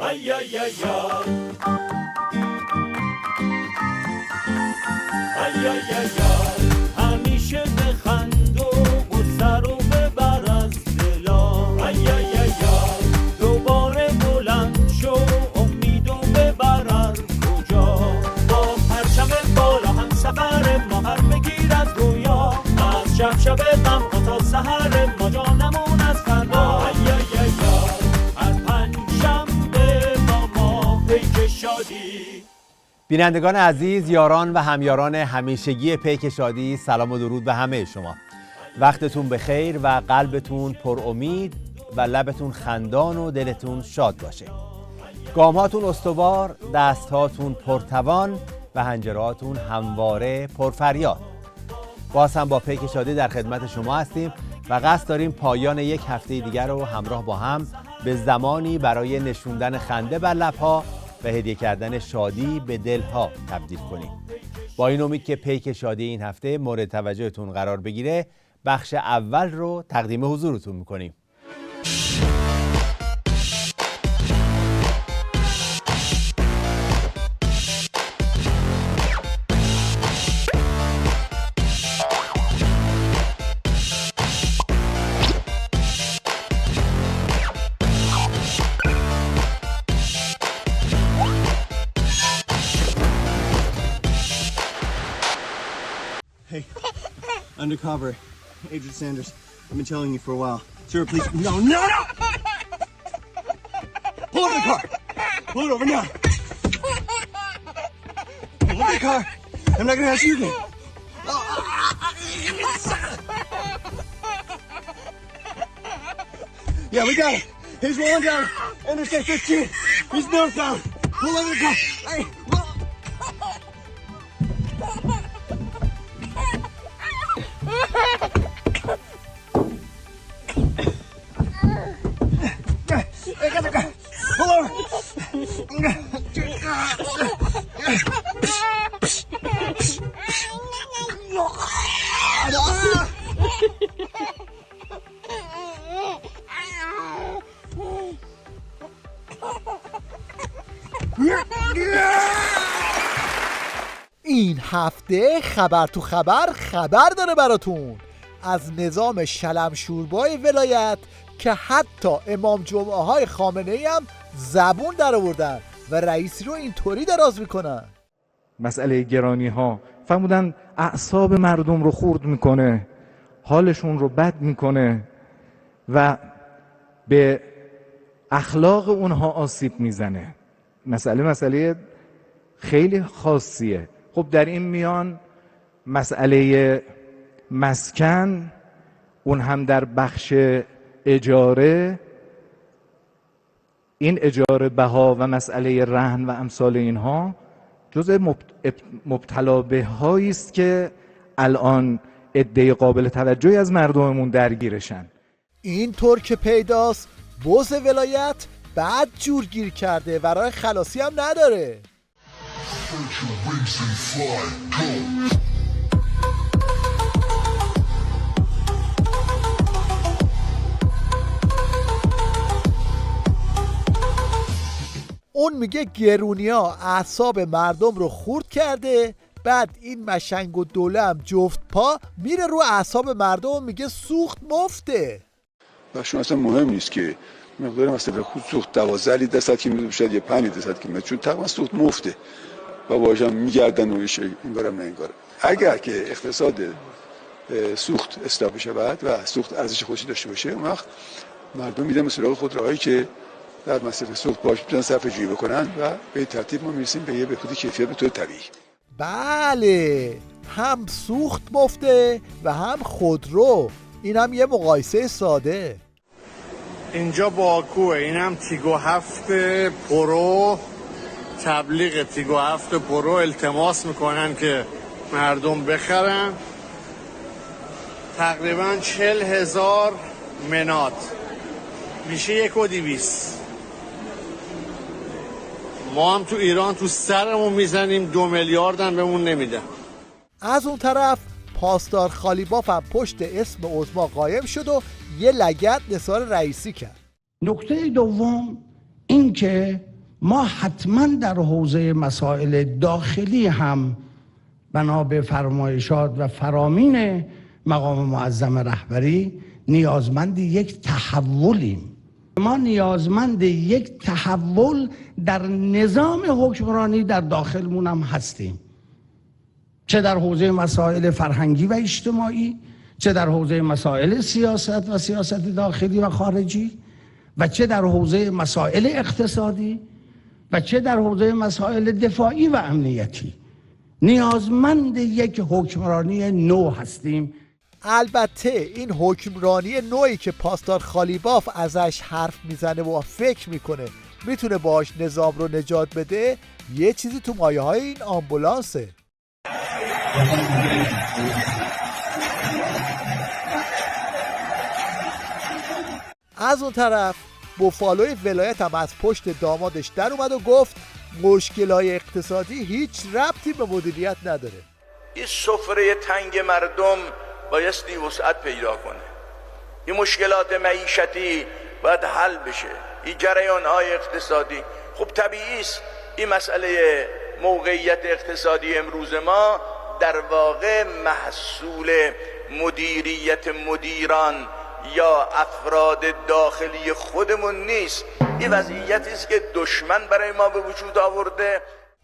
ay ay ay ay ay ay همیشه بخند و سر و ببر از دلا ay ay ay دوباره بلند شو امیدو ببر از کجا با پرچم بالا هم سفر ما هر بگیر از رویا از شب شب غم تا سحر ما جانمون از فردا ay ay ay هر پنجشنبه با ما پیک شادی. بینندگان عزیز، یاران و همیاران همیشگی پیک شادی، سلام و درود به همه شما. وقتتون بخیر و قلبتون پر امید و لبتون خندان و دلتون شاد باشه. گامهاتون استوار، دستهاتون پرتوان و حنجرهاتون همواره پرفریاد. باز هم با پیک شادی در خدمت شما هستیم و قصد داریم پایان یک هفته دیگر رو همراه با هم به زمانی برای نشوندن خنده بر لب‌ها و هدیه کردن شادی به دلها تبدیل کنیم. با این امید که پیک شادی این هفته مورد توجهتون قرار بگیره، بخش اول رو تقدیم حضورتون میکنیم. Hey, undercover, Agent Sanders. I've been telling you for a while. Sir, please. No, no, no! Pull over the car! Pull it over now! Pull over the car! I'm not gonna ask you again. Yeah, we got it. He's rolling down Interstate 15. He's northbound. Pull over the car. Hey, این هفته خبر تو خبر داره براتون از نظام شلمشوربای ولایت که حتی امام جمعه های خامنه ای هم زبون در آوردن و رئیسی رو اینطوری دراز میکنن. مسئله گرانی ها فرمودن اعصاب مردم رو خورد میکنه، حالشون رو بد میکنه و به اخلاق اونها آسیب میزنه. مسئله خیلی خاصیه. خب در این میان مسئله مسکن، اون هم در بخش اجاره، این اجاره بها و مسئله رهن و امثال اینها جزء مبتلا به هایی است که الان عده قابل توجهی از مردممون درگیرشن. اینطور که پیداست بوز ولایت بعد جور گیر کرده و راه خلاصی هم نداره. اون میگه گرونیا اعصاب مردم رو خورد کرده، بعد این مشنگ و دوله هم جفت پا میره رو اعصاب مردم و میگه سوخت مفته. بخشون اصلا مهم نیست که مقدار مثلا خود سوخت 12 لیتر 100 کیلومتر بشه یا 5 لیتر 100 کیلومتر، چون تقریبا سوخت مفته و باهاش هم میگردن و این برام نه انگار. اگر که اقتصاد سوخت اصلاح بشه و سوخت ارزش خودش داشته باشه، اون وقت مردم میدن سراغ خودروهایی که در مصرف سوخت باش میتونن صرفه‌جویی بکنن و به ترتیب ما میرسیم به یه بهبود کیفیت به طور طبیعی. بله، هم سوخت مفته و هم خودرو. این هم یه مقایسه ساده. اینجا باکوه، این هم تیگو 7 پرو، تبلیغ تیگو 7 پرو التماس میکنن که مردم بخرن. تقریبا 40,000 منات میشه 1,200. ما هم تو ایران تو سرمون میزنیم 2 میلیارد هم بهمون نمیدن. از اون طرف پاسدار خالیباف هم پشت اسم عظما قایم شد و یه لگد نثار رئیسی کرد. نکته دوم این که ما حتما در حوزه مسائل داخلی هم بنا به فرمایشات و فرامین مقام معظم رهبری نیازمند یک تحولیم. ما نیازمند یک تحول در نظام حکمرانی در داخلمون هم هستیم، چه در حوزه مسائل فرهنگی و اجتماعی، چه در حوزه مسائل سیاست و سیاست داخلی و خارجی، و چه در حوزه مسائل اقتصادی، و چه در حوزه مسائل دفاعی و امنیتی. نیازمند یک حکمرانی نو هستیم. البته این حکمرانی نوعی که پاسدار خالیباف ازش حرف میزنه و فکر میکنه میتونه باش نظام رو نجات بده، یه چیزی تو مایه های این آمبولانسه. از اون طرف بوفالوی ولایت هم از پشت دامادش در اومد و گفت مشکلای اقتصادی هیچ ربطی به مدیریت نداره. این سفره تنگ مردم بایستی وسعت پیدا کنه. این مشکلات معیشتی باید حل بشه. این جریان‌های اقتصادی خب طبیعی است. این مسئله موقعیت اقتصادی امروز ما در واقع محصول مدیریت مدیران یا افراد داخلی خودمون نیست. این وضعیتی است که دشمن برای ما به وجود آورده.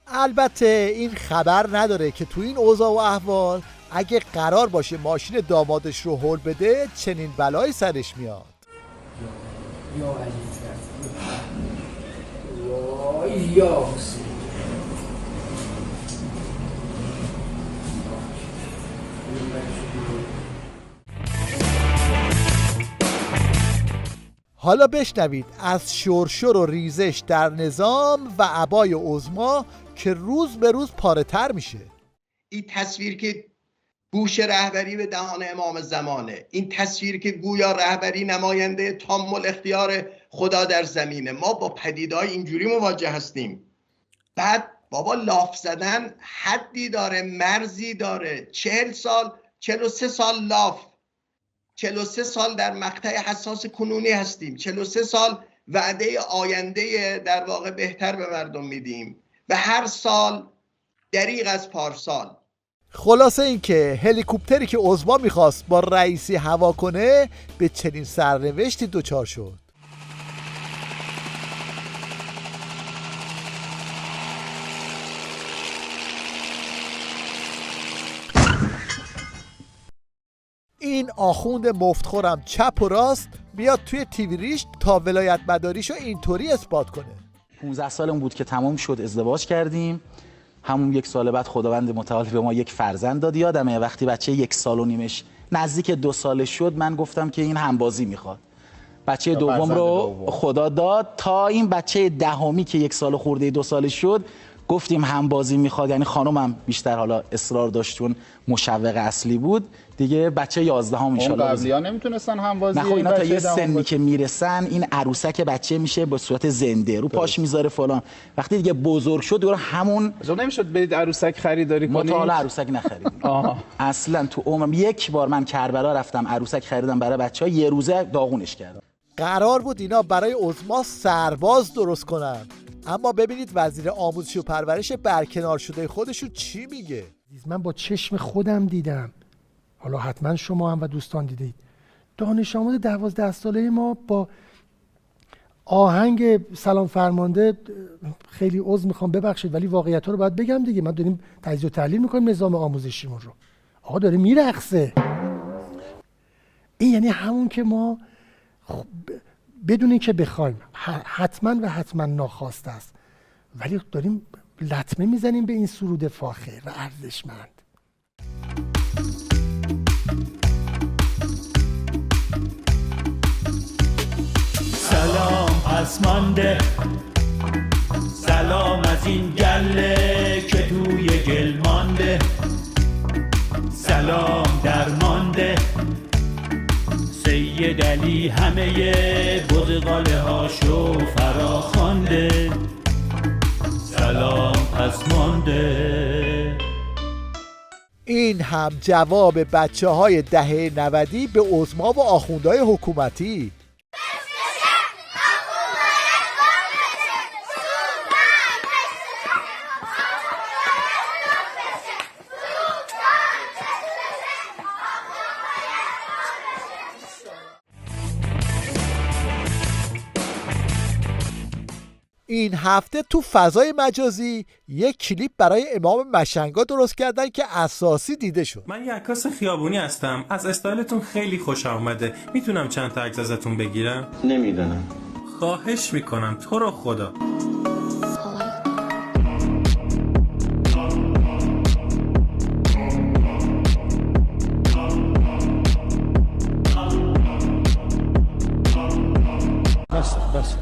البته این خبر نداره که تو این اوضاع و احوال اگه قرار باشه ماشین دامادش رو هول بده چنین بلایی سرش میاد. حالا بشنوید از شرشر و ریزش در نظام و عبای عظما که روز به روز پاره تر میشه. این تصویر که گوش رهبری به دهان امام زمانه، این تصویر که گویا رهبری نماینده تام الاختیار خدا در زمینه، ما با پدیده‌های اینجوری مواجه هستیم. بعد بابا لاف زدن حدی داره، مرزی داره. 40 سال 43 سال لاف، 43 سال در مقطع حساس کنونی هستیم، 43 سال وعده آینده در واقع بهتر به مردم میدیم و هر سال دریغ از پارسال. خلاصه این که هلیکوپتری که عظما میخواست با رئیسی هوا کنه به چنین سرنوشتی دچار شد. این آخوند مفتخورم چپ و راست بیاد توی تیوی ریش تا ولایت مداریشو اینطوری اثبات کنه. 15 سالم بود که تمام شد ازدواج کردیم. همون 1 سال بعد خداوند متعال به ما 1 فرزند داد. یادمه وقتی بچه 1 سال و نیمش نزدیک 2 سالش شد من گفتم که این همبازی میخواد. بچه دوم رو خدا داد. تا این بچه دهمی که 1 سال خورده 2 سالش شد گفتیم همبازی میخواد. یعنی خانومم بیشتر حالا اصرار داشت چون مشوق اصلی بود دیگه. بچه 11 ان شاء الله. قبلی‌ها نمیتونستن همبازی. نه خب اینا تا یه سنی که میرسن این عروسک بچه میشه به صورت زنده رو پاش میذاره فلان. وقتی دیگه بزرگ شد دیگه همون نمیشد برید عروسک خریداری کنید. مطالعه عروسک نخریدیم. اصلا تو عمرم 1 بار من کربلا رفتم عروسک خریدم برای بچه‌ها، 1 روزه داغونش کردم. قرار بود اینا برای عظما سرباز درست کنن، اما ببینید وزیر آموزش و پرورش برکنار شده خودشو چی میگه. من با چشم خودم دیدم، حالا حتما شما هم و دوستان دیدید، دانش آموز 12 ساله ما با آهنگ سلام فرمانده، خیلی عذر میخوام ببخشید ولی واقعیت ها رو باید بگم دیگه، ما داریم تجزیه و تحلیل میکنیم نظام آموزشیمون رو، آقا داره میرقصه. این یعنی همون که ما بدون اینکه بخوایم حتما و حتما ناخواسته است ولی داریم لطمه میزنیم به این سرود فاخر و ارزشمند. سلام پس مانده، سلام از این گله که توی گل مانده، سلام درمانده سید علی همه بزغاله هاشو فرا خوانده، سلام پس مانده. این هم جواب بچه های دهه 90 به عظما و آخوندهای حکومتی. این هفته تو فضای مجازی یک کلیپ برای امام مشنگا درست کردن که اساسی دیده شد. من یه عکاس خیابونی هستم. از استایلتون خیلی خوشم اومده. میتونم چند تا عکس ازتون بگیرم؟ نمیدونم. خواهش میکنم تو رو خدا. بس.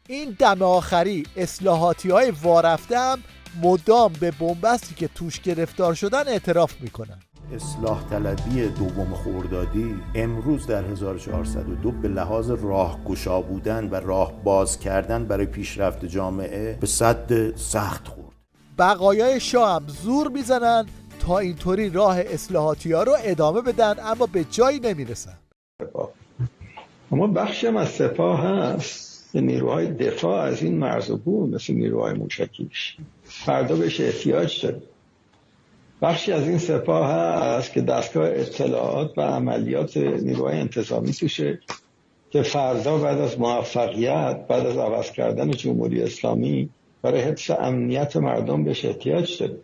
این دم آخری اصلاحاتی های وارفته هم مدام به بنبستی که توش گرفتار شدن اعتراف میکنن. اصلاح طلبی دوم خردادی امروز در 1402 به لحاظ راهگشا بودن و راه باز کردن برای پیشرفت جامعه به سد سخت خورد. بقایای شاه هم زور میزنن تا اینطوری راه اصلاحاتی ها رو ادامه بدن، اما به جایی نمیرسن. اما بخشی هم از سپاه هست به نیروهای دفاع از این مرز و بوم، مثل نیروهای موشکیش فردا بهش احتیاج داره. بخشی از این سپاه هست که دستگاه اطلاعات و عملیات نیروهای انتظامی توشه که فردا بعد از موفقیت، بعد از عوض کردن جمهوری اسلامی، برای حفظ امنیت مردم بهش احتیاج داره.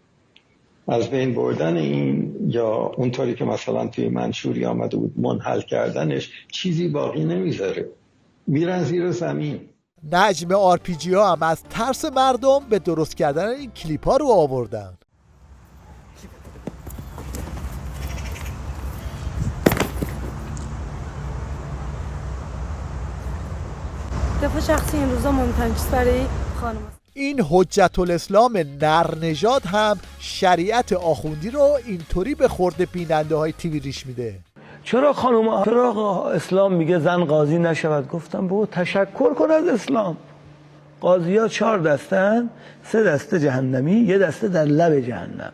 از بین بردن این یا اونطوری که مثلا توی منشوری آمده بود منحل کردنش چیزی باقی نمیذاره، میرن زیر زمین. نجم آرپیجی ها هم از ترس مردم به درست کردن این کلیپ ها رو آوردن. دفاع شخصی این روزا مهمترین چیز برای خانم است. این حجت الاسلام نرنژاد هم شریعت آخوندی رو اینطوری به خورد بیننده های تیوی ریش میده. چرا اسلام میگه زن قاضی نشود؟ گفتم بابا تشکر کن از اسلام. قاضی ها 4 دستن، 3 دسته جهنمی، 1 دسته در لب جهنم.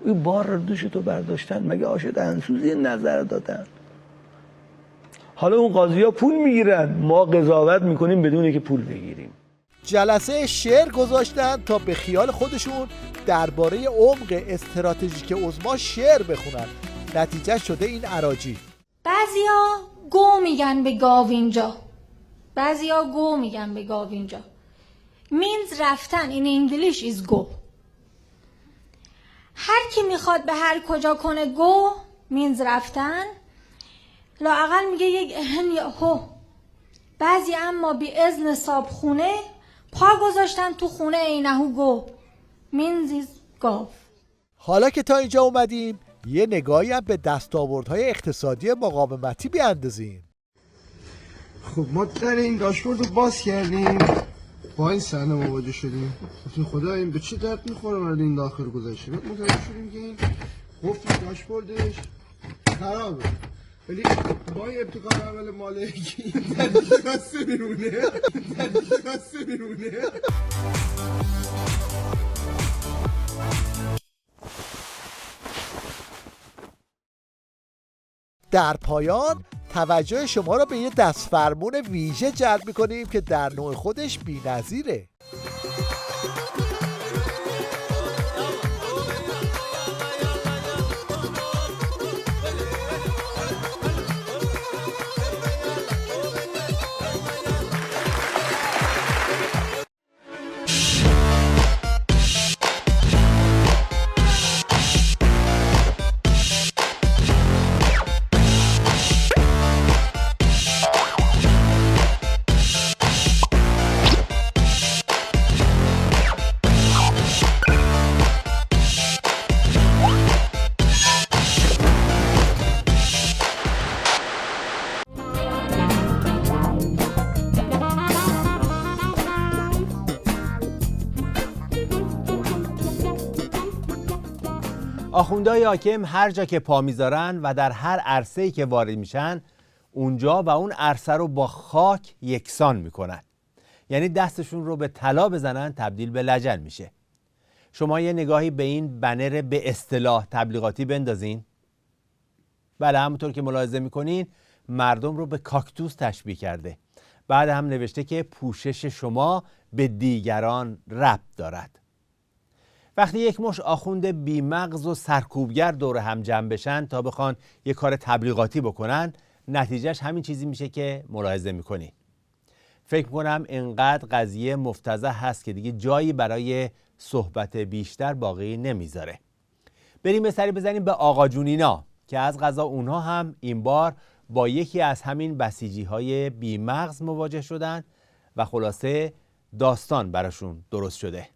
این بار رو دوش تو برداشتن، مگه آش دهنسوزی نظر دادن؟ حالا اون قاضی ها پول میگیرن، ما قضاوت میکنیم بدون که پول بگیریم. جلسه شعر گذاشتن تا به خیال خودشون درباره عمق استراتژیک عظما شعر بخونن. نتیجه شده این اراجیف. بعضیا گو میگن به گاو اینجا، بعضیا گو میگن به گاو اینجا. means رفتن in English is go. هر کی میخواد به هر کجا کنه گو means رفتن، لااقل میگه یک اهن یا هو. بعضی اما بی اذن صابخونه پا گذاشتن تو خونه اینهو گو means is گاو. حالا که تا اینجا اومدیم یه نگاهی هم به دستاوردهای اقتصادی مقاومتی بیاندازیم. خب ما در این داشبورد رو باز کردیم، با این صحنه مواجه شدیم، گفتیم خدا این به چه درد میخوره وارد این داخل گذاشتیم. متوجه شدیم که این قفل داشبوردش خرابه، ولی با این ابتکار عمل مالکی دسته بیرونه. در پایان توجه شما را به یه دستفرمون ویژه جلب می‌کنیم که در نوع خودش بی‌نظیره. آخوندهای حاکم هر جا که پا میذارن و در هر عرصه‌ای که وارد میشن اونجا و اون عرصه رو با خاک یکسان میکنن. یعنی دستشون رو به طلا بزنن تبدیل به لجن میشه. شما یه نگاهی به این بنر به اصطلاح تبلیغاتی بندازین. بله، همونطور که ملاحظه میکنین مردم رو به کاکتوس تشبیه کرده. بعد هم نوشته که پوشش شما به دیگران ربط دارد. وقتی یک مش آخوند بیمغز و سرکوبگر دور هم جمع بشن تا بخوان یک کار تبلیغاتی بکنن، نتیجهش همین چیزی میشه که ملاحظه میکنی. فکر کنم اینقدر قضیه مفتضح هست که دیگه جایی برای صحبت بیشتر باقی نمیذاره. بریم یه سری بزنیم به آقا جونینا که از قضا اونها هم این بار با یکی از همین بسیجی‌های بی‌مغز مواجه شدن و خلاصه داستان براشون درست شده.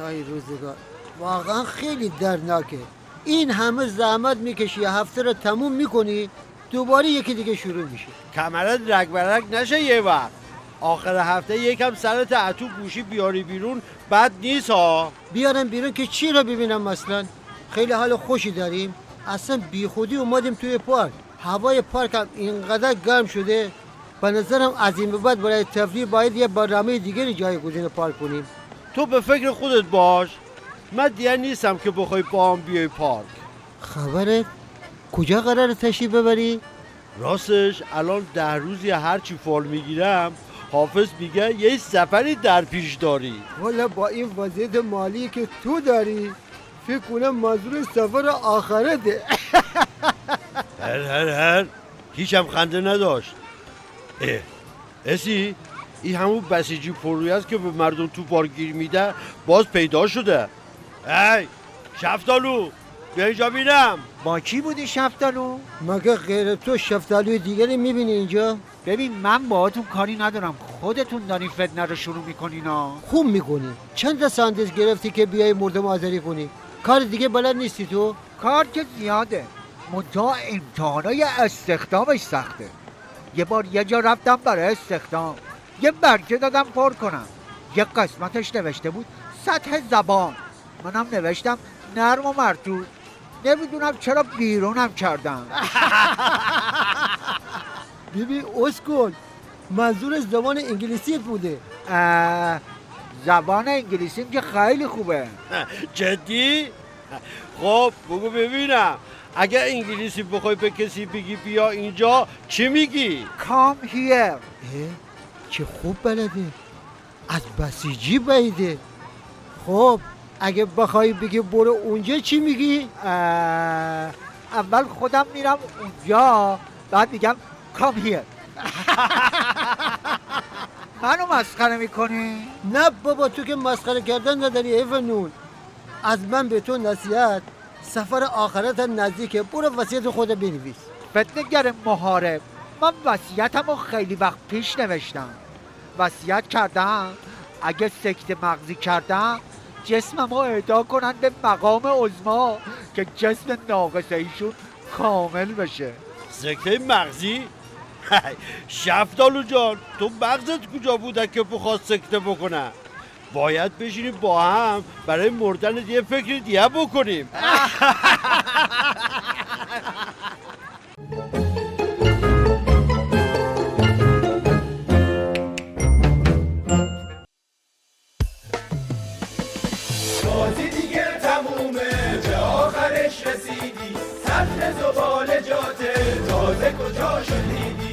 آی روزگار، واقعا خیلی دردناکه. این همه زحمت میکشی، یه هفته رو تموم میکنی، دوباره یکی دیگه شروع میشه. کمرت رگ برگ نشه یه وقت. آخر هفته یکم سرت اتو گوشی بیاری بیرون بد نیست ها. بیارم بیرون که چی رو ببینم مثلا؟ خیلی حال خوشی داریم. اصلا بی خودی اومدیم توی پارک. هوای پارک هم اینقدر گرم شده، به نظرم از این به بعد برای تفریح باید یه برنامه دیگری جایگزین پارک کنیم. تو به فکر خودت باش، من دیگه نیستم که بخوای با هم بیای پارک. خبرت؟ کجا قراره تشریف ببری؟ راستش الان 10 روزی هر چی فال میگیرم حافظ میگه یه سفری در پیش داری. والا با این وضعیت مالی که تو داری فکر کنم منظور سفر آخرته. هر هیچم خنده نداشت. اسی این همون بسیجی پروی است که به مردم تو پارک گیر میده، باز پیدا شده. ای شفتالو بیا اینجا بینم. با کی بودی شفتالو؟ مگه غیر تو شفتالوی دیگری میبینی اینجا؟ ببین من باهاتون کاری ندارم، خودتون دارین فتنه رو شروع میکنین ها. خوب میکنی. چند تا ساندویچ گرفتی که بیای مردم آزاری کنی؟ کار دیگه بلد نیستی تو؟ کار که زیاده، منتها امتحانای استخدامش سخته. یه بار یه جا رفتم برای استخدام، یه برگه دادم پر کنم، یه قسمتش نوشته بود سطح زبان، منم نوشتم نرم و مرطوب، نمیدونم چرا بیرونم کردم. ببین اسکول، منظور زبان انگلیسیت بوده. زبان انگلیسیم که خیلی خوبه. جدی؟ خب بگو ببینم، اگه انگلیسی بخوای به کسی بگی بیا اینجا چی میگی؟ Come here. چه خوب بلده، از بسیجی بعیده. خب اگه بخوای بگی برو اونجا چی میگی؟ اول خودم میرم اونجا، بعد میگم come here. منو مسخره میکنی؟ نه بابا، تو که مسخره کردن نداری ایفنون. از من به تو نصیحت، سفر آخرت نزدیکه، برو وصیت خودت بنویس. فتنه‌گر محارب، من وصیتمو خیلی وقت پیش نوشتم. وصیت کردم اگه سکته مغزی کردم جسممو اهدا کنن به مقام عظما که جسم ناقصه ایشون کامل بشه. سکته مغزی؟ شفتالو جان، تو مغزت کجا بوده که بخواد سکته بکنه؟ باید بشینیم با هم برای مردن یه فکر دیگه بکنیم. بازی دیگه تمومه، به آخرش رسیدی، سطح زبالجاته تازه کجا شدیدی.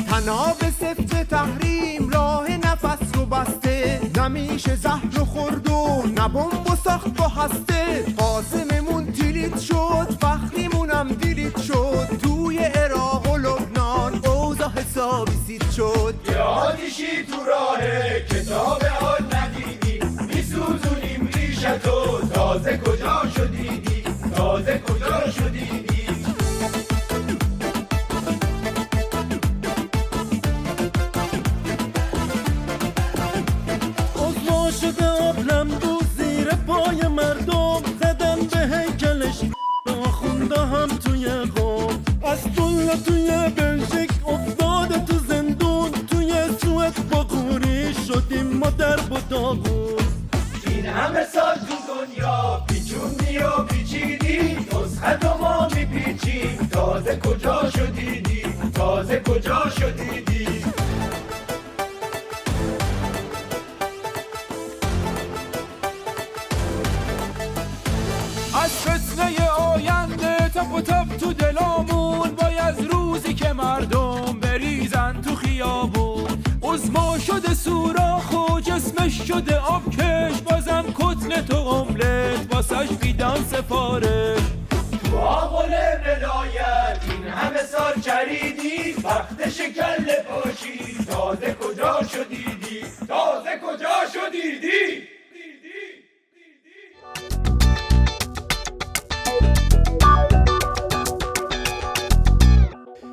تنها به سفت تحریم راه نفس رو بسته، نمیشه زهر رو خورد و نبوم و ساخت با هسته. قاسممون تیلیت شد، فخریمونم دیلیت شد، توی عراق و لبنان اوضاع حسابی سید شد. یه آتیشی تو راهه کتاب حال ندیدی، میسوزونیم ریشتو تازه کجا شدیدی، تازه کجا شدیدی. شده آبلم دو زیر پای مردم، زدن به هیکلش آخونده هم توی قوم. از طول توی بلژیک افتاده تو زندون، توی سوئد با قوری شدیم ما در بوداغون. این همه سال تو دنیا پیچوندی و پیچیدی، نسخت ما میپیچیم، تازه کجا شدیدی، تازه کجا شدیدی. از فتنه آینده تپ و تپ تو دلامون، وای از روزی که مردم بریزن تو خیابون. عظما شده سوراخ و جسمش شده آبکش، بازم کتلت و املت واسش بیدان سفارش. تو آقل ولایت این همه سال چریدی، وقتش کله پاشی، تازه کجا شدیدی، تازه کجا شدیدی.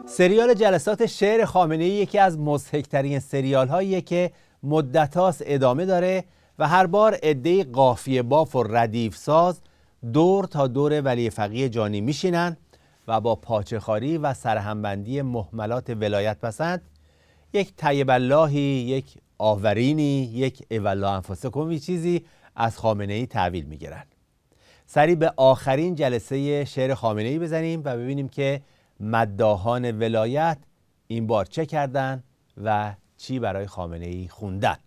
سریال جلسات شعر خامنه‌ای یکی از مضحک‌ترین سریال‌هاییه که مدت‌هاست ادامه داره و هر بار عده‌ای قافیه باف و ردیف ساز دور تا دور ولی فقیه جانی میشینن و با پاچه‌خواری و سرهمبندی مهملات ولایت پسند یک طیب اللهی، یک آورینی، یک ایوالله انفسکم چیزی از خامنه‌ای تحویل میگیرن. سری به آخرین جلسه شعر خامنه‌ای بزنیم و ببینیم که مداحان ولایت این بار چه کردن و چی برای خامنه‌ای خوندن.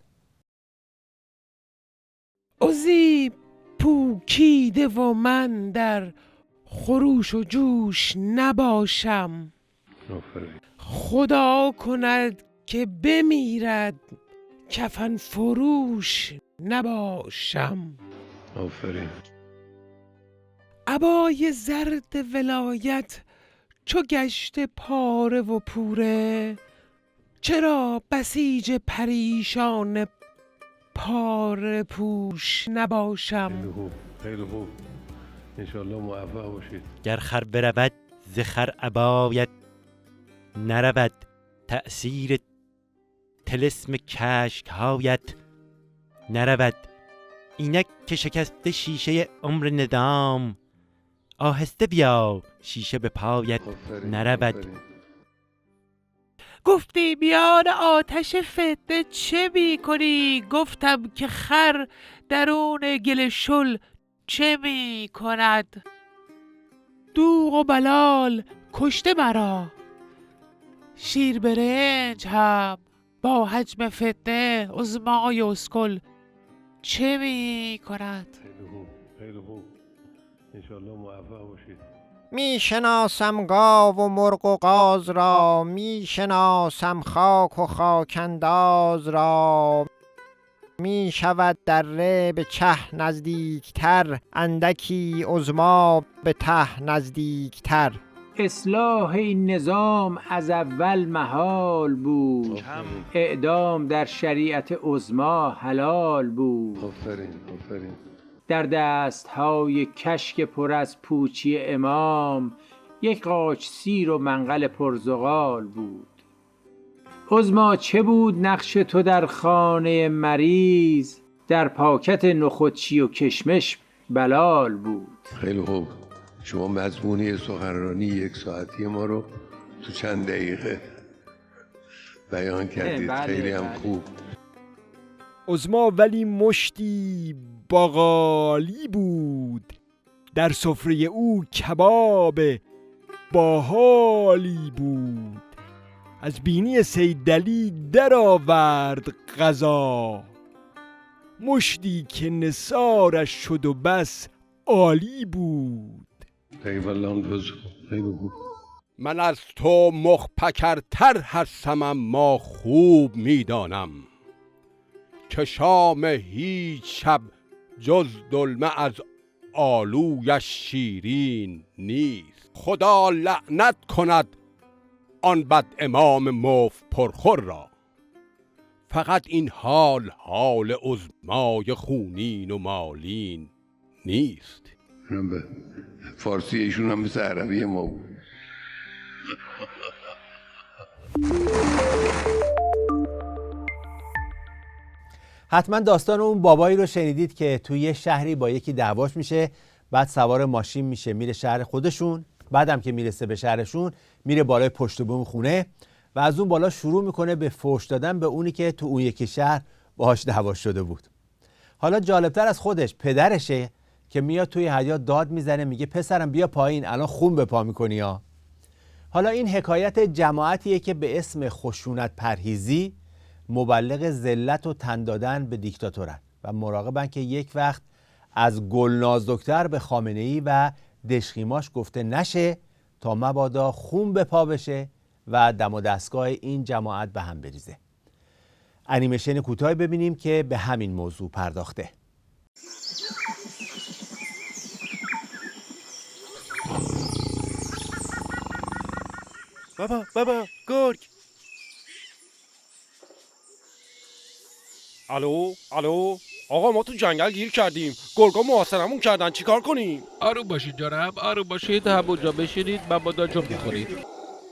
عزی پوکیده و من در خروش و جوش نباشم، خدا کند که بمیرد کفن فروش نباشم. آفرین. عبای زرد ولایت چو گشت پاره و پوره، چرا بسیج پریشان پاره پوش نباشم. خیلی خوب. انشالله موفق باشید. گر خر برود ز خر عبایت، نرود تأثیر طلسم کشک هایت، نرود اینک که شکسته شیشه عمر ندام، آهسته بیا شیشه به پایت نرود. گفتی میان آتش فتنه چه می کنی؟ گفتم که خر درون گل شل چه می کند؟ دوغ و بلال کشته مرا، شیر برنج هم با حجم فتنه عظمای اسکل چه می کند؟ خیلی خوب. انشالله موفق باشید. می شناسم گاو و مرغ و قاز را، می شناسم خاک و خاکنداز را. می شود دره به چه نزدیکتر، اندکی عظما به ته نزدیکتر. اصلاح این نظام از اول محال بود، اعدام در شریعت عظما حلال بود. آفرین آفرین. در دستهای کشک پر از پوچی امام، یک قاچ سیر و منقل پرزغال بود. عظما چه بود نقش تو در خانه مریض، در پاکت نخودچی و کشمش بلال بود. خیلی خوب. شما مضمونی سخنرانی 1 ساعتی ما رو تو چند دقیقه بیان کردید. خیلی هم خوب. عظما ولی مشتی باقالی بود، در سفره او کباب باحالی بود. از بینی سیدعلی در آورد قضا، مشتی که نثارش شد و بس عالی بود. خیلی خوب. من از تو مخپکرتر هستم اما خوب میدانم، که شام هیچ شب جز دلمه از آلویش شیرین نیست. خدا لعنت کند آن بد امام مفت پرخور را، فقط این حال عظمای خونین و مالین نیست. فارسی ایشون هم مثل عربی ما بود. حتما داستان اون بابایی رو شنیدید که توی یه شهری با یکی دعواش میشه، بعد سوار ماشین میشه میره شهر خودشون، بعدم که میرسه به شهرشون میره بالای پشت بوم خونه و از اون بالا شروع میکنه به فحش دادن به اونی که تو اون یکی شهر باهاش دعوا شده بود. حالا جالبتر از خودش پدرشه که میاد توی حیاط داد میزنه، میگه پسرم بیا پایین الان خون به پا میکنی ها. حالا این حکایت جماعتیه که به اسم خشونت پرهیزی مبلغ ذلت و تن دادن به دیکتاتورن و مراقبن که یک وقت از گلناز دکتر به خامنه‌ای و دشخیماش گفته نشه تا مبادا خون به پا بشه و دم و دستگاه این جماعت به هم بریزه. انیمیشن کوتاهی ببینیم که به همین موضوع پرداخته. بابا گرگ. الو آقا ما تو جنگل گیر کردیم، گرگا محاصرمون کردن، چیکار کنیم؟ آروم باشید جانم، آروم باشید، همونجا بشینید، مبادا جا میخورید.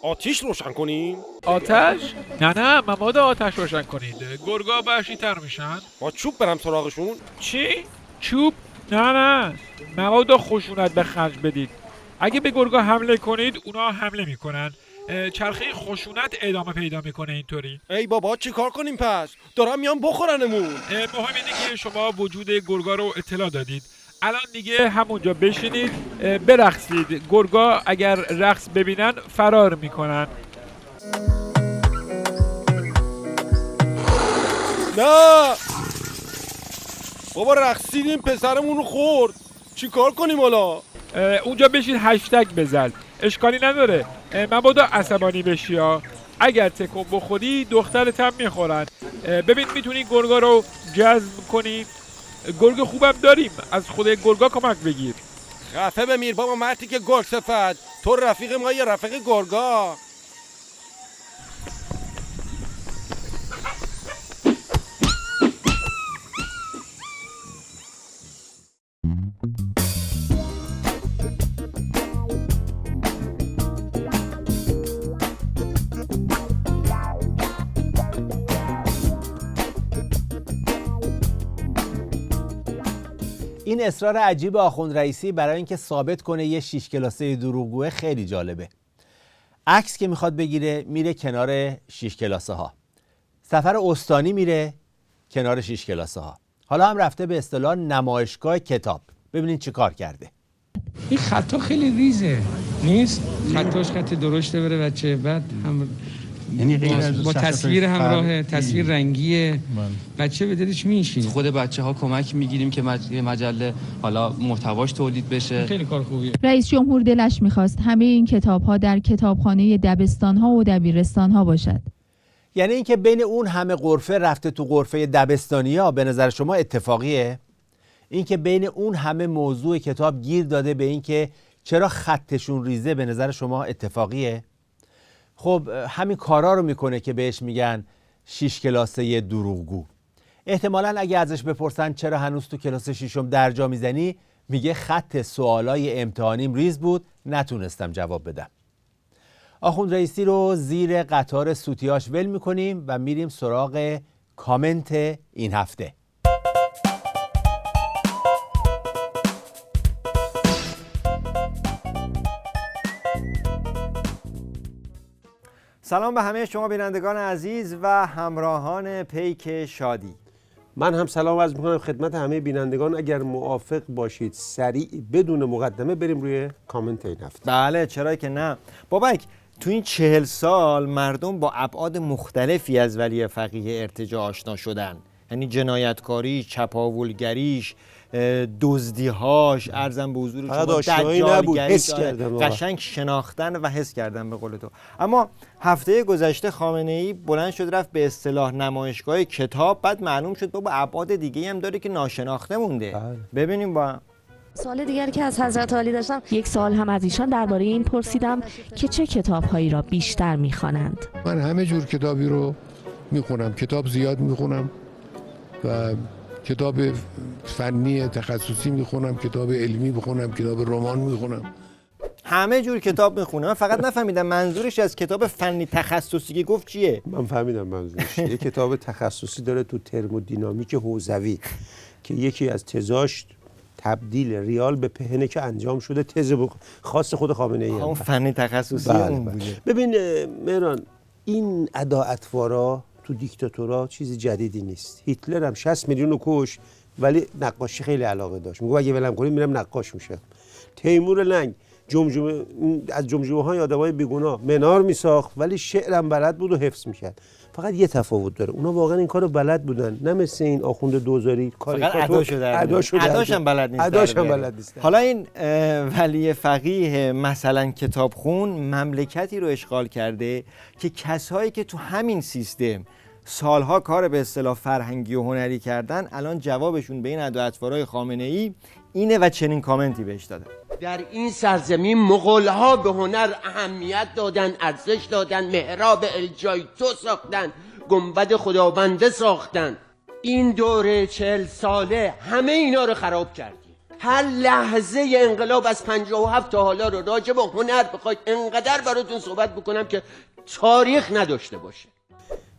آتیش روشن کنیم؟ آتش؟ نه مبادا آتش روشن کنید، گرگا وحشی تر میشن. با چوب برم سراغشون؟ چی؟ چوب؟ نه مبادا خشونت به خرج بدید. اگه به گرگا حمله کنید اونا حمله میکنن، چرخه خشونت ادامه پیدا میکنه اینطوری. ای بابا چیکار کنیم پس؟ دارم میان بخورنمون. مهم اینه که شما وجود گرگا رو اطلاع دادید. الان دیگه همونجا بشینید برقصید. گرگا اگر رقص ببینن فرار میکنن. نه بابا رقصیدیم پسرمون رو خورد، چیکار کنیم حالا؟ اونجا بشین هشتگ بزن، اشکالی نداره. مبادا عصبانی بشی ها. اگر تکون بخوری دخترت هم میخورن. ببین میتونی گرگا رو جذب کنی. گرگ خوبم داریم، از خود گرگا کمک بگیر. خفه بمیر بابا مرتی که گرگ صفت، تو رفیق ما یا رفیق گرگا؟ این اصرار عجیب آخوند رئیسی برای اینکه ثابت کنه یه 6 کلاسه دروغگوه خیلی جالبه. عکس که میخواد بگیره میره کنار 6 کلاسه ها. سفر استانی میره کنار 6 کلاسه ها. حالا هم رفته به اصطلاح نمایشگاه کتاب. ببینید چی کار کرده. این خطا خیلی ریزه نیست؟ خطاش خط درشته بره بچه، بعد هم یعنی با تصویر همراه، تصویر رنگیه، بچه به دلش میشینه. خود بچه ها کمک میگیریم که مجله حالا محتواش تولید بشه. خیلی کار خوبیه. رئیس جمهور دلش میخواست همه این کتاب ها در کتابخانه دبستان ها و دبیرستان ها باشد. یعنی اینکه بین اون همه غرفه رفته تو غرفه دبستانی ها، به نظر شما اتفاقیه؟ اینکه بین اون همه موضوع کتاب گیر داده به اینکه چرا خطشون ریزه، به نظر شما اتفاقیه؟ خب همین کارا رو میکنه که بهش میگن 6 کلاسه دروغگو. احتمالاً اگه ازش بپرسن چرا هنوز تو کلاس 6م درجا میزنی، میگه خط سوالای امتحانیم ریز بود، نتونستم جواب بدم. آخوند رئیسی رو زیر قطار سوتیاش ول میکنیم و میریم سراغ کامنت این هفته. سلام به همه شما بینندگان عزیز و همراهان پیک شادی. من هم سلام عرض می‌کنم خدمت همه بینندگان. اگر موافق باشید سریع بدون مقدمه بریم روی کامنت این هفته. بله چرا که نه. بابک تو این 40 سال مردم با ابعاد مختلفی از ولی فقیه ارتجاع آشنا شدن، یعنی جنایتکاری، چپاولگریش، دزدیهاش، ارزم به حضور شما آشنایی نبود، حس کردن، قشنگ شناختن و حس کردن به قول تو. اما هفته گذشته خامنه‌ای بلند شد رفت به اصطلاح نمایشگاه کتاب، بعد معلوم شد بابا ابعاد دیگه هم داره که ناشناخته مونده. ببینیم با سوال دیگری که از حضرت عالی داشتم، یک سوال هم از ایشان درباره این پرسیدم که چه کتاب‌هایی را بیشتر می‌خوانند. من همه جور کتابی رو می‌خونم، کتاب زیاد می‌خونم و کتاب فنی تخصصی میخونم، کتاب علمی میخونم، کتاب رمان میخونم. همه جور کتاب میخونم. من فقط نفهمیدم منظورش از کتاب فنی تخصصی که گفت چیه؟ من فهمیدم منظورش. یه کتاب تخصصی داره تو ترمودینامیک حوزوی که یکی از تزاش تبدیل ریال به پهنه که انجام شده، تز خاص خود خامنه‌ای. اون فنی تخصصی اون بوده. ببین مهران، این اداعتوارا تو دیکتاتورا چیزی جدیدی نیست. هیتلر هم 60 میلیون رو کش ولی نقاشی خیلی علاقه داشت. میگه اگه ولم کنی میرم نقاش میشم. تیمور لنگ از جمجمه‌های آدمای بیگناه منار میساخت ولی شعرم بلد بود و حفظ میکرد. فقط یه تفاوت داره، اونا واقعا این کارو بلد بودن، نه مثل این آخوند دوزاری اداشم بلد نیست. حالا این ولی فقیه مثلا کتابخون مملکتی رو اشغال کرده که کسایی که تو همین سیستم سالها کار به اصطلاح فرهنگی و هنری کردن، الان جوابشون به این ادا اطوارای خامنه‌ای اینه و چنین کامنتی بهش دادن: در این سرزمین مغول‌ها به هنر اهمیت دادن، ارزش دادن، محراب الجایتو ساختن، گنبد خداونده ساختن. این دوره 40 ساله همه اینا رو خراب کردیم. هر لحظه انقلاب از 57 تا حالا رو راجع به هنر بخواید انقدر براتون صحبت بکنم که تاریخ نداشته باشه.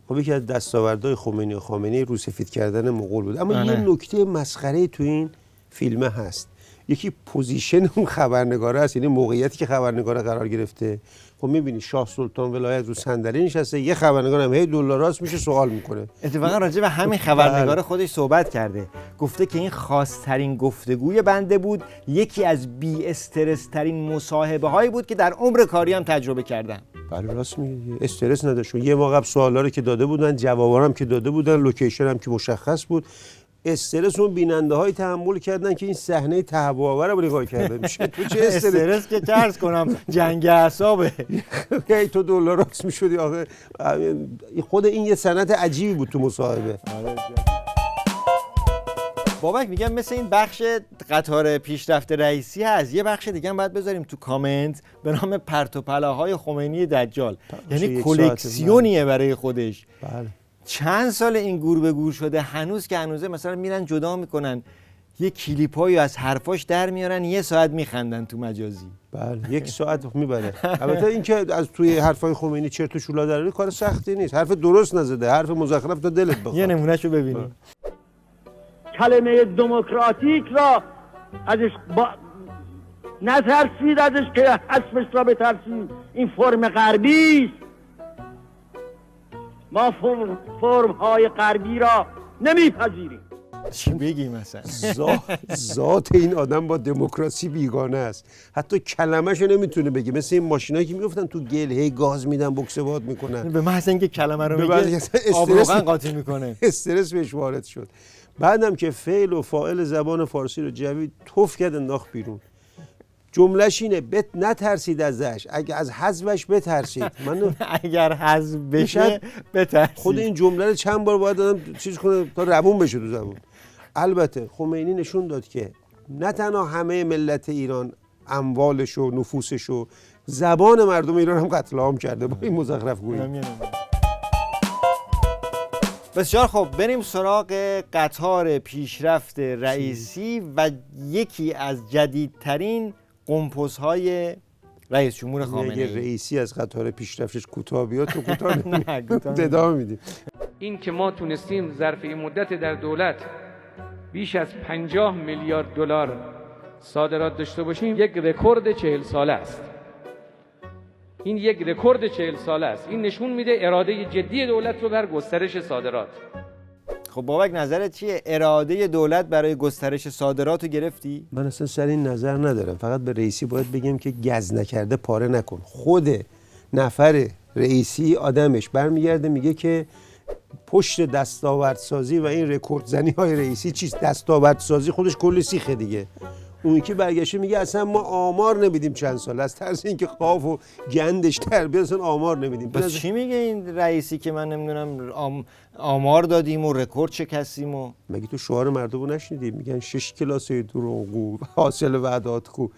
خب یکی از دستاوردهای خمینی و خامنه‌ای روسفید کردن مغول بود. اما یه نکته مسخره تو این فیلم هست. یکی پوزیشن اون خبرنگاره است، یعنی موقعیتی که خبرنگاره قرار گرفته. خب می‌بینی شاه سلطان ولایت رو صندلی نشسته، یه خبرنگار هم هی دلار راست میشه سوال میکنه. اتفاقا راجع به همین خبرنگار خودش صحبت کرده، گفته که این خاص‌ترین گفتگوی بنده بود، یکی از بی استرس ترین مصاحبه هایی بود که در عمر کاری هم تجربه کردم. بله راست میگه، استرس نداشت. یه موقع سوالا رو که داده بودن، جوابا هم که داده بودن، لوکیشن هم که مشخص بود. استرس اون بیننده های تحمل کردن که این صحنه تهوع‌آور رو نگاه کرده میشه. تو چه استرس که عرض کنم جنگ اعصابه. تو دلار راست میشدی آخه. خود این یه سنت عجیبی بود تو مصاحبه. بابک میگم مثل این بخش قطار پیشرفت رئیسی هست، یه بخش دیگه هم باید بذاریم تو کامنت به نام پرت و پلاهای خمینی دجال، یعنی کلکسیونیه برای خودش. بله. چند سال این گور به گور شده، هنوز که هنوزه مثلا میرن جدا میکنن یه کلیپایی از حرفاش در میارن، 1 ساعت میخندن تو مجازی. بله 1 ساعت میبره. البته این که از توی حرفای خمینی چرت و شولا دراری کار سختی نیست، حرف درست نزده، حرف مزخرف تا دلت بخواد. یه نمونهشو ببینیم. کلمه دموکراتیک را ازش نترسید، ازش که حذفش را بترسید. این فرم غربی است. ما فرم‌های غربی را نمیپذیریم. چی بگیم مثلا؟ ذات این آدم با دموکراسی بیگانه است. حتی کلمه‌شو نمیتونه بگه، مثل این ماشینایی که میگفتن تو گل هی گاز میدن بوکسواد میکنن. به محض اینکه کلمه رو میگه آب روغن قاطی میکنه. استرس بهش وارد شد. بعدم که فعل و فاعل زبان فارسی رو جوید توف کرد انداخت بیرون. جملهش اینه: نترسید ازش، اگه از حذفش بترسید. من اگر حذف بشه بترسید. خود این جمله رو چند بار باید آدم چیز کنه تا روون بشه تو زبون. البته خمینی نشون داد که نه تنها همه ملت ایران اموالش و نفوسش و زبان مردم ایران هم قتل عام کرده با این مزخرف گویی. بسیار خوب، بریم سراغ قطار پیشرفت رئیسی و یکی از جدیدترین قمپوزهای رئیس جمهور خامنه‌ای. اگه رئیسی از قطار پیشرفتش کوتاه بیاد تو کوتاه ادامه میدیم. این که ما تونستیم ظرف این مدت در دولت بیش از 50 میلیارد دلار صادرات داشته باشیم یک رکورد 40 ساله است. این یک رکورد 40 ساله است. این نشون میده اراده جدی دولت رو بر گسترش صادرات. خب بابک نظرت چیه؟ اراده دولت برای گسترش صادرات رو گرفتی؟ من اصلا سر این نظر ندارم. فقط به رئیسی باید بگم که گز نکرده پاره نکن. خود نفر رئیسی آدمش برمیگرده میگه که پشت دستاوردسازی و این رکورد زنی های رئیسی چیست؟ دستاوردسازی خودش کلی سیخه دیگه. اون که برگشته میگه اصلا ما آمار نمیدیم چند سال، از ترس اینکه قاف و گندش تر بیاد اصلا آمار نمیدیم. بس چی میگه این رئیسی که من نمیدونم آمار دادیم و رکورد شکستیم و مگه تو شعار مردمو نشنیدی؟ میگن 6 کلاسه دروغگو حاصل وعدات کو.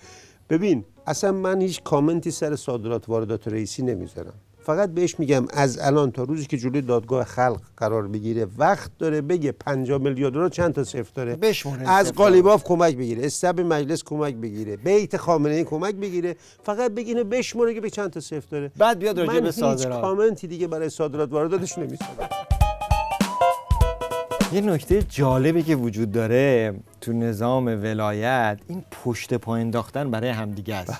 ببین اصلا من هیچ کامنتی سر صادرات واردات رئیسی نمیذارم، فقط بهش میگم از الان تا روزی که جلوی دادگاه خلق قرار بگیره وقت داره بگه 50 میلیارد دلار چند تا صفر داره، از قالیباف کمک بگیره، استب مجلس کمک بگیره، بیت خامنه‌ای کمک بگیره، فقط بگینه بشمره که به چند تا صفر داره، بعد بیاد راجع به صادرات. من هیچ کامنتی دیگه برای صادرات وارداتش نمیذارم. یه نکته جالبی که وجود داره تو نظام ولایت این پشت پا انداختن برای همدیگه است.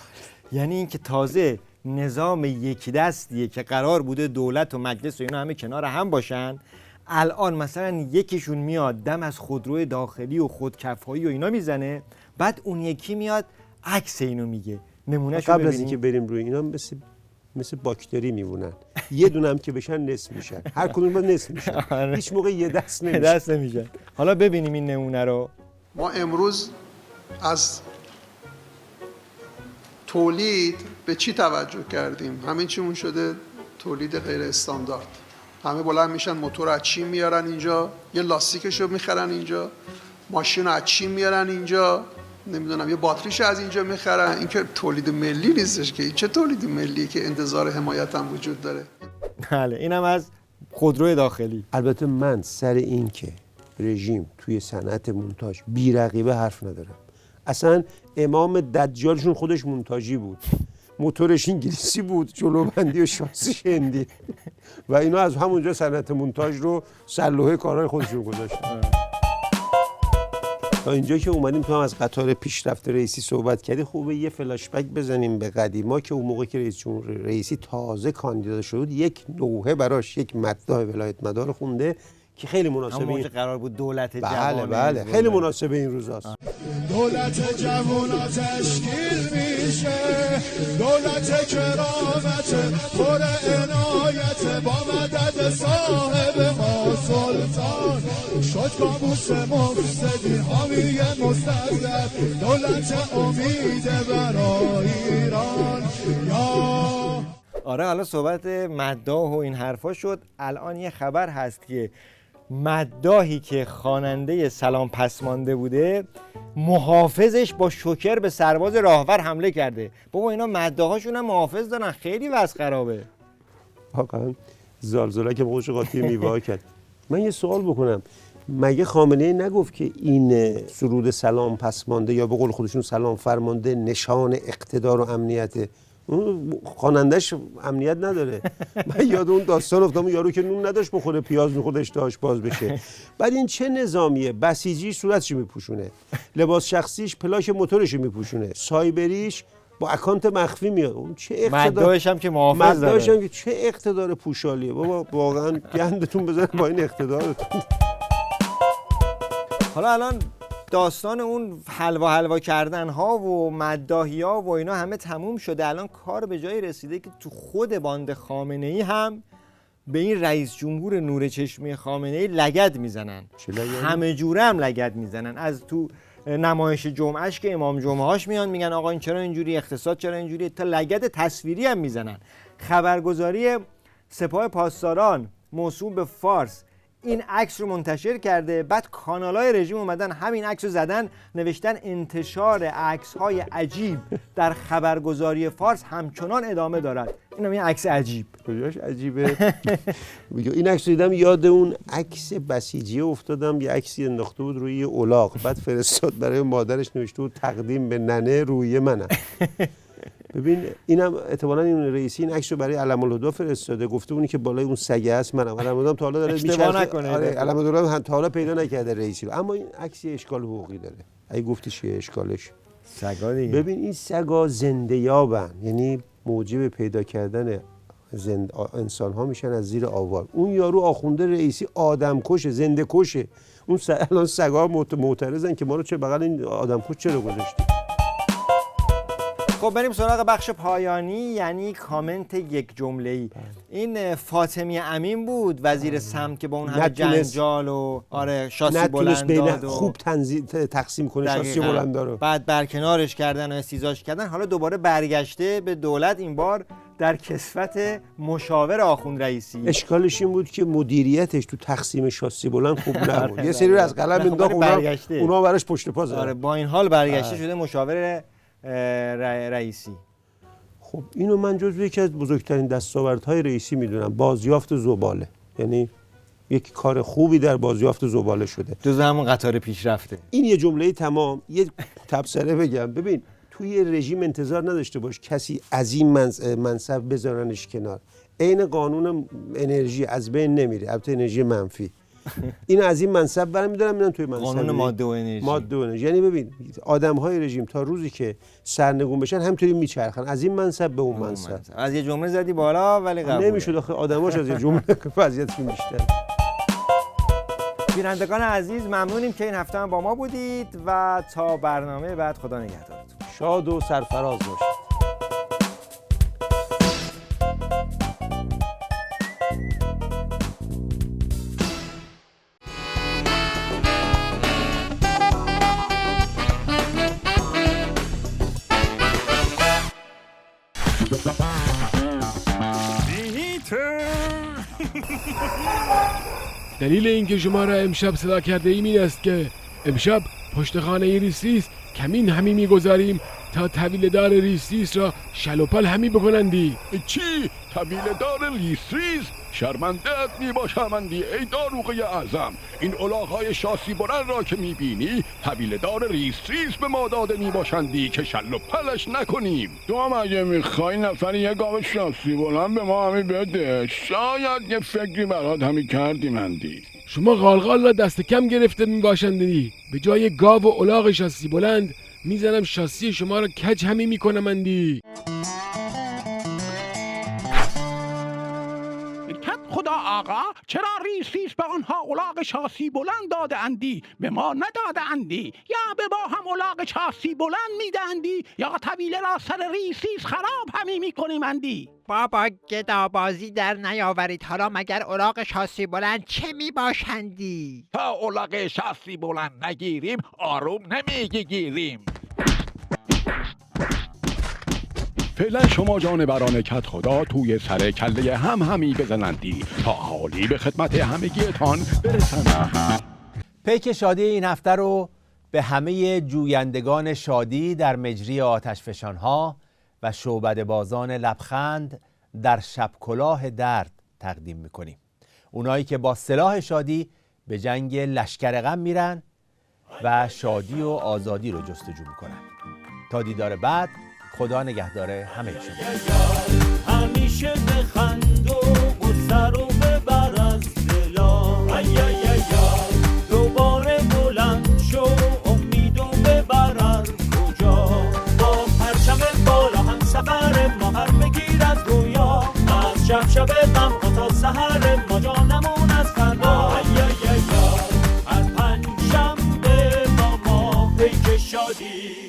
یعنی اینکه تازه نظام یکی دستیه که قرار بوده دولت و مجلس و اینا همه کنار هم باشن، الان مثلا یکیشون میاد دم از خودروی داخلی و خودکفایی و اینا میزنه، بعد اون یکی میاد عکس اینو میگه. نمونهشو قبل ببینیم. از اینکه بریم روی اینا مثل باکتری میمونن، یه دونه هم که بشن نصف میشن، هر کدوم با نصف میشن، هیچ موقع یه دست نمیشن. حالا ببینیم این نمونه رو. ما امروز از تولید به چی توجه کردیم؟ همین چیمون شده تولید غیر استاندارد. همه بلند میشن موتور از چین میارن اینجا، یه لاستیکشو میخرن اینجا، ماشین از چین میارن اینجا، نمیدونم یه باتریش از اینجا میخرن. این که تولید ملی نیستش که، این چه تولید ملی که انتظار حمایت هم وجود داره. بله اینم از خودروی داخلی. البته من سر این که رژیم توی صنعت مونتاژ بی‌رقیبه حرف ندارم. اصلا امام دجالشون خودش مونتاژی بود، موتورش انگلیسی بود، جلوبندی و شاسیش هندی و اینا از همونجا صنعت مونتاژ رو سلوحه کارهای خودشون گذاشتن. تا اینجا که اومدیم تو هم از قطار پیشرفت رئیسی صحبت کردی، خوبه یه فلاش بک بزنیم به قدیما که اون موقع که رئیس جمهور رئیسی تازه کاندیدا شد یک نوحه براش یک مداح ولایت مدار خونده که خیلی مناسبه این قرار بود دولت جوان. بله خیلی مناسبه این روزاست. دولت جوان تشکیل میشه، دولت کرامت پر عنایت، با مدد صاحب ما سلطان شد کابوس مفسدی حامی مستضعف، دولت امید برای ایران. آره حالا صحبت مداح و این حرفا شد. الان یه خبر هست که مداحی که خواننده سلام پسمانده بوده، محافظش با شوکر به سرباز راهور حمله کرده. بابا اینا مداحاشون هم محافظ دارن، خیلی وضع خرابه. واقعا زلزله که بقوش قاطی میوه کرد. من یه سوال بکنم، مگه خامنه‌ای نگفت که این سرود سلام پسمانده یا به قول خودشون سلام فرمانده نشان اقتدار و امنیته؟ خواننده‌اش امنیت نداره. من یاد اون داستان افتادم، یارو که نون نداشت بخوره پیاز می‌خورد اشتهاش باز بشه. بعد این چه نظامیه؟ بسیجی صورتش میپوشونه، لباس شخصیش پلاک موتورش میپوشونه، سایبریش با اکانت مخفی میاد. اون چه اقتدار، مداحش هم که محافظ داره. مداحش هم که چه اقتدار پوشالیه. بابا واقعا گندتون بزنه با این اقتدارتون. حالا الان داستان اون حلوا کردن ها و مداحی ها و اینا همه تموم شده. الان کار به جایی رسیده که تو خود باند خامنه ای هم به این رئیس جمهور نور چشمی خامنه ای لگد میزنن. همه جوره هم لگد میزنن. از تو نمایش جمعهش که امام جمعهاش میان میگن آقا این چرا اینجوری، اقتصاد چرا اینجوری، تا لگد تصویری هم میزنن. خبرگزاری سپاه پاسداران موسوم به فارس این عکس رو منتشر کرده، بعد کانال‌های رژیم اومدن همین عکس رو زدن، نوشتن انتشار عکس‌های عجیب در خبرگزاری فارس همچنان ادامه دارد. اینم یه عکس عجیب. کجاش عجیبه؟ این عکس دیدم یاد اون عکس بسیجی افتادم، یه عکسی انداخته بود روی یه الاغ، بعد فرستاد برای مادرش، نوشته بود تقدیم به ننه روی منه. ببین اینم احتمالاً این رئیسی این عکس رو برای علم‌الهدی فرستاده، گفته اونی که بالای اون سگه است منم. علم‌الهدی تا حالا داره اشتباه نکنه. آره علم‌الهدی تا حالا پیدا نکرده رئیسی رو، اما این عکس اشکال حقوقی داره. اگه گفتی چیه اشکالش؟ سگا دیگه. ببین این سگا زنده یابن، یعنی موجب پیدا کردن انسان ها میشن از زیر آوار. اون یارو آخونده رئیسی آدم کشه، زنده کشه. اون الان سگا معترضن که ما رو چه بغل این آدم کش چرا گذاشتی؟ خب بریم سراغ بخش پایانی، یعنی کامنت یک جمله‌ای. این فاطمی امین بود وزیر سمت که با اون همه جنجال و شاسی بلنداد و خوب تقسیم کنه شاسی بلندا رو، بعد برکنارش کردن و استیزاش کردن. حالا دوباره برگشته به دولت، این بار در کسوت مشاور آخوند رئیسی. اشکالش این بود که مدیریتش تو تقسیم شاسی بلند خوب نبود. یه سری از قلم انداخت، اونا براش پشت پا زدن. با این حال برگشته شده مشاور رئیسی. خب اینو من جزو یکی از بزرگترین دستاوردهای رئیسی میدونم، بازیافت زباله. یعنی یک کار خوبی در بازیافت زباله شده، جزو همون قطار پیشرفته. این یه جمله تمام. یه تبصره بگم، ببین توی رژیم انتظار نداشته باش کسی از این منصب بذارنش کنار. عین قانون انرژی از بین نمیره، البته انرژی منفی. این از این منصب برمی‌دارن میرن توی منصب قانون ماده و انرژی. یعنی ببین آدم‌های رژیم تا روزی که سرنگون بشن همینطوری میچرخن از این منصب به اون منصب. از یه جمله زدی بالا ولی قبول نمیشد آخه آدماش از یه جمله وضعیتشون بیشتر. بینندگان عزیز ممنونیم که این هفته هم با ما بودید و تا برنامه بعد خدا نگهدارتون. شاد و سرفراز باشید. دلیل اینکه شما را امشب صدا کرده ایم این است که امشب پشت خانه ریسیس کمین همی میگذاریم تا طویلدار ریسیس را شلوپل همی بکنندی. چی؟ طویلدار ریسیس؟ شرمنده‌ات میباشمندی ای داروغه اعظم. این الاغ‌های شاسی بلند را که میبینی طویلدار ریسیس به ما داده میباشندی که شلوپلش نکنیم. تو هم اگه میخوای نفری یه گاو شاسی بلند به ما همی بده، شاید یه فکری برات همی کردیمندی. شما غالغال را دست کم گرفته میباشندی. به جای گاو و الاغ شاسی بلند میزنم شاسی شما را کج همی میکنمندی. خدا آقا، چرا ریسیس به آنها الاغ شاسی بلند داده اندی به ما نداده اندی؟ یا به ما هم الاغ شاسی بلند میده اندی یا طویله را سر ریسیس خراب همی میکنیم اندی؟ بابا گدابازی در نیاورید. حالا مگر الاغ شاسی بلند چه میباشندی؟ تا الاغ شاسی بلند نگیریم آروم نمیگیریم. فعلا شما جانوران کت خدا توی سر کله هم همی بزنندی تا حالی به خدمت همگیتان برسند. پیک شادی این هفته رو به همه جویندگان شادی در مجری آتشفشانها و شعبده بازان لبخند در شب کلاه درد تقدیم میکنیم. اونایی که با سلاح شادی به جنگ لشکر غم میرن و شادی و آزادی رو جستجو میکنن. تا دیدار بعد، خدا نگهدار همه شما. همیشه بخند و سر و ببر از دلا. دوباره بلند شو امید و ببر کجا. با پرچم بالا هم سفر ما هر بگیر از رویا. از شب غم تا سحر ما جا نمون از فردا. هر پنج شنبه با ما پیک شادی.